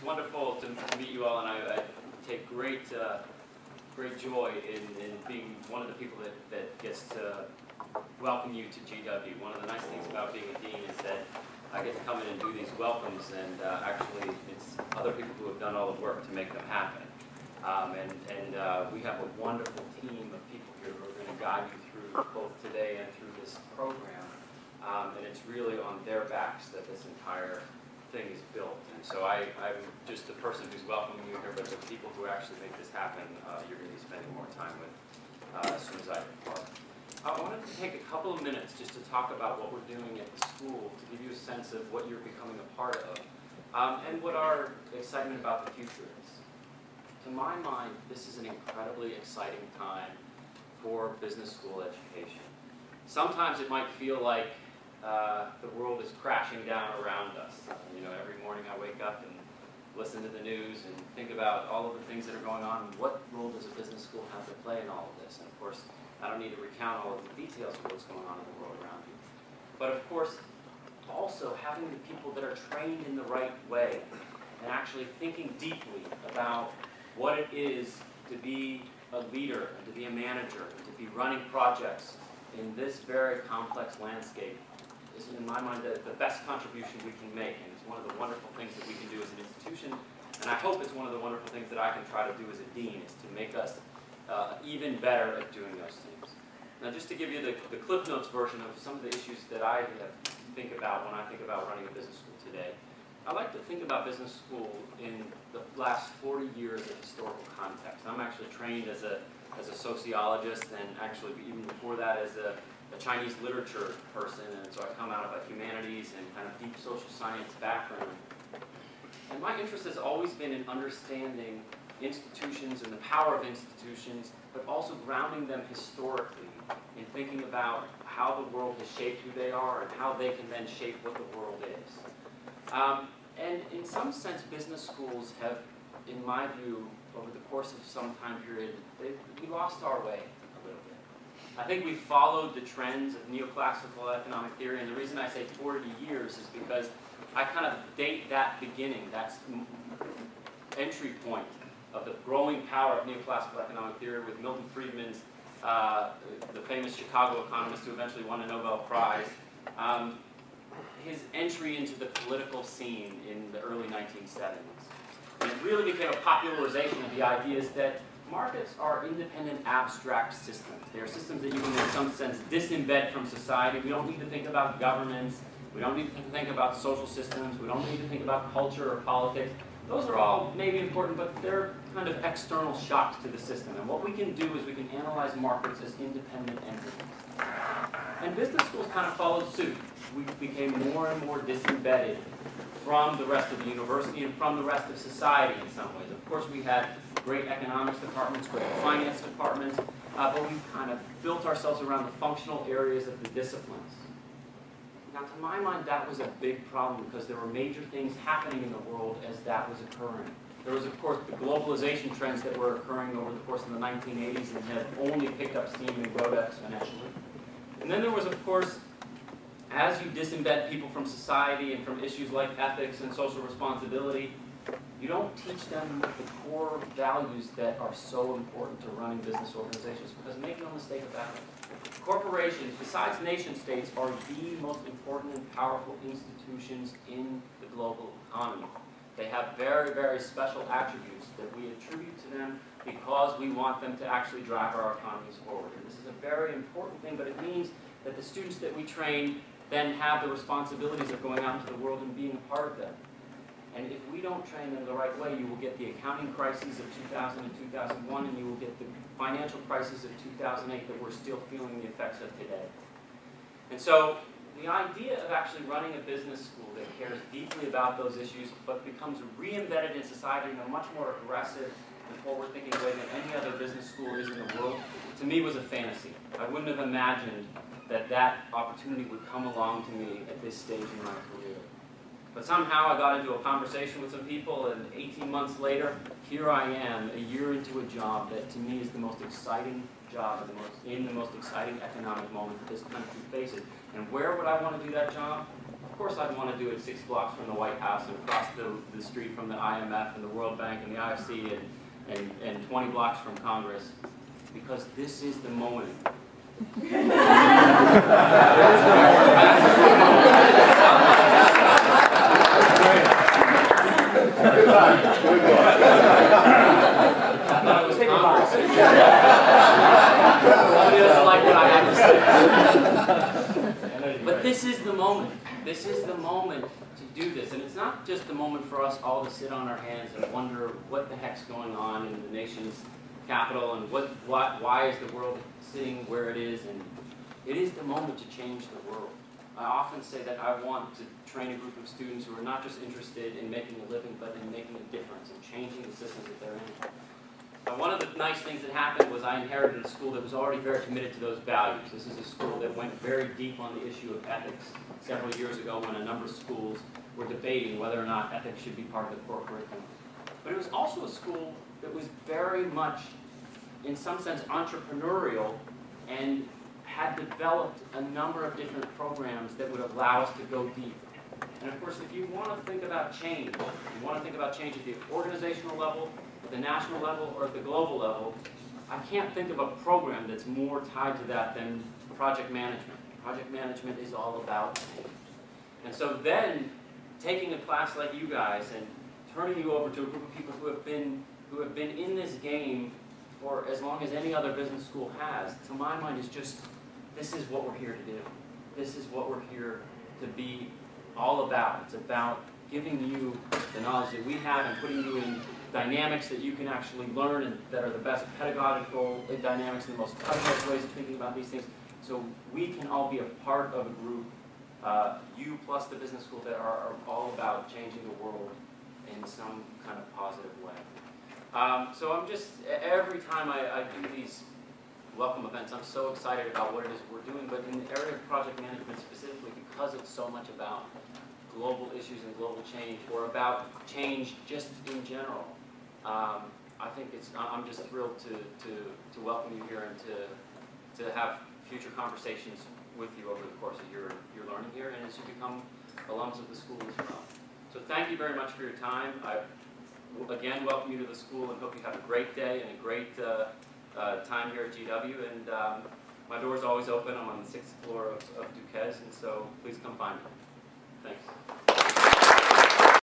It's wonderful to meet you all, and I take great joy in being one of the people that gets to welcome you to GW. One of the nice things about being a dean is that I get to come in and do these welcomes, and actually it's other people who have done all the work to make them happen. We have a wonderful team of people here who are going to guide you through both today and through this program. And it's really on their backs that this entire thing is built. And so I'm just the person who's welcoming you here, but the people who actually make this happen, you're going to be spending more time with as soon as I depart. I wanted to take a couple of minutes just to talk about what we're doing at the school, to give you a sense of what you're becoming a part of, and what our excitement about the future is. To my mind, this is an incredibly exciting time for business school education. Sometimes it might feel like the world is crashing down around us. You know, every morning I wake up and listen to the news and think about all of the things that are going on. What role does a business school have to play in all of this? And of course, I don't need to recount all of the details of what's going on in the world around you. But of course, also having the people that are trained in the right way and actually thinking deeply about what it is to be a leader and to be a manager and to be running projects in this very complex landscape is, in my mind, the best contribution we can make. And it's one of the wonderful things that we can do as an institution. And I hope it's one of the wonderful things that I can try to do as a dean, is to make us even better at doing those things. Now, just to give you the Cliff Notes version of some of the issues that I think about when I think about running a business school today, I like to think about business school in the last 40 years of historical context. I'm actually trained as a sociologist, and actually even before that as a Chinese literature person, and so I come out of a humanities and kind of deep social science background. And my interest has always been in understanding institutions and the power of institutions, but also grounding them historically in thinking about how the world has shaped who they are and how they can then shape what the world is. And in some sense, business schools have, in my view, over the course of some time period, we lost our way a little bit. I think we followed the trends of neoclassical economic theory, and the reason I say 40 years is because I kind of date that beginning, that entry point of the growing power of neoclassical economic theory with Milton Friedman's, the famous Chicago economist who eventually won a Nobel Prize, his entry into the political scene in the early 1970s. And it really became a popularization of the ideas that markets are independent, abstract systems. They are systems that you can, in some sense, disembed from society. We don't need to think about governments. We don't need to think about social systems. We don't need to think about culture or politics. Those are all maybe important, but they're kind of external shocks to the system. And what we can do is we can analyze markets as independent entities. And business schools kind of followed suit. We became more and more disembedded from the rest of the university and from the rest of society in some ways. Of course, we had great economics departments, great finance departments, but we kind of built ourselves around the functional areas of the disciplines. Now, to my mind, that was a big problem because there were major things happening in the world as that was occurring. There was, of course, the globalization trends that were occurring over the course of the 1980s and have only picked up steam and grown exponentially. And then there was, of course, as you disembed people from society and from issues like ethics and social responsibility, you don't teach them the core values that are so important to running business organizations. Because make no mistake about it, corporations, besides nation states, are the most important and powerful institutions in the global economy. They have very, very special attributes that we attribute to them because we want them to actually drive our economies forward. And this is a very important thing, but it means that the students that we train then have the responsibilities of going out into the world and being a part of them. And if we don't train them the right way, you will get the accounting crises of 2000 and 2001, and you will get the financial crisis of 2008 that we're still feeling the effects of today. And so the idea of actually running a business school that cares deeply about those issues, but becomes re-embedded in society in a much more aggressive and forward-thinking way than any other business school is in the world, to me was a fantasy. I wouldn't have imagined that that opportunity would come along to me at this stage in my career. But somehow I got into a conversation with some people, and 18 months later, here I am, a year into a job that to me is the most exciting job in the most exciting economic moment that this country faces. And where would I want to do that job? Of course I'd want to do it 6 blocks from the White House and across the street from the IMF and the World Bank and the IFC and 20 blocks from Congress, because this is the moment. But this is the moment. This is the moment to do this. And it's not just the moment for us all to sit on our hands and wonder what the heck's going on in the nation's capital and why is the world sitting where it is. And it is the moment to change the world. I often say that I want to train a group of students who are not just interested in making a living, but in making a difference and changing the systems that they're in. One of the nice things that happened was I inherited a school that was already very committed to those values. This is a school that went very deep on the issue of ethics several years ago when a number of schools were debating whether or not ethics should be part of the core curriculum. But it was also a school that was very much, in some sense, entrepreneurial and had developed a number of different programs that would allow us to go deep. And of course, if you want to think about change, you want to think about change at the organizational level, at the national level, or at the global level, I can't think of a program that's more tied to that than project management. Project management is all about change. And so then, taking a class like you guys and turning you over to a group of people who have been in this game for as long as any other business school has, to my mind, is just, this is what we're here to do. This is what we're here to be all about. It's about giving you the knowledge that we have and putting you in dynamics that you can actually learn and that are the best pedagogical dynamics and the most cutting-edge ways of thinking about these things. So we can all be a part of a group, you plus the business school, that are all about changing the world in some kind of positive way. So I'm just, every time I do these welcome events, I'm so excited about what it is we're doing, but in the area of project management specifically, because it's so much about global issues and global change, or about change just in general, I think I'm just thrilled to welcome you here and to have future conversations with you over the course of your learning here, and as you become alums of the school as well. So thank you very much for your time. I again welcome you to the school and hope you have a great day and a great time here at GW. And my door's always open. I'm on the 6th floor of Duquesne, and so please come find me. Thanks.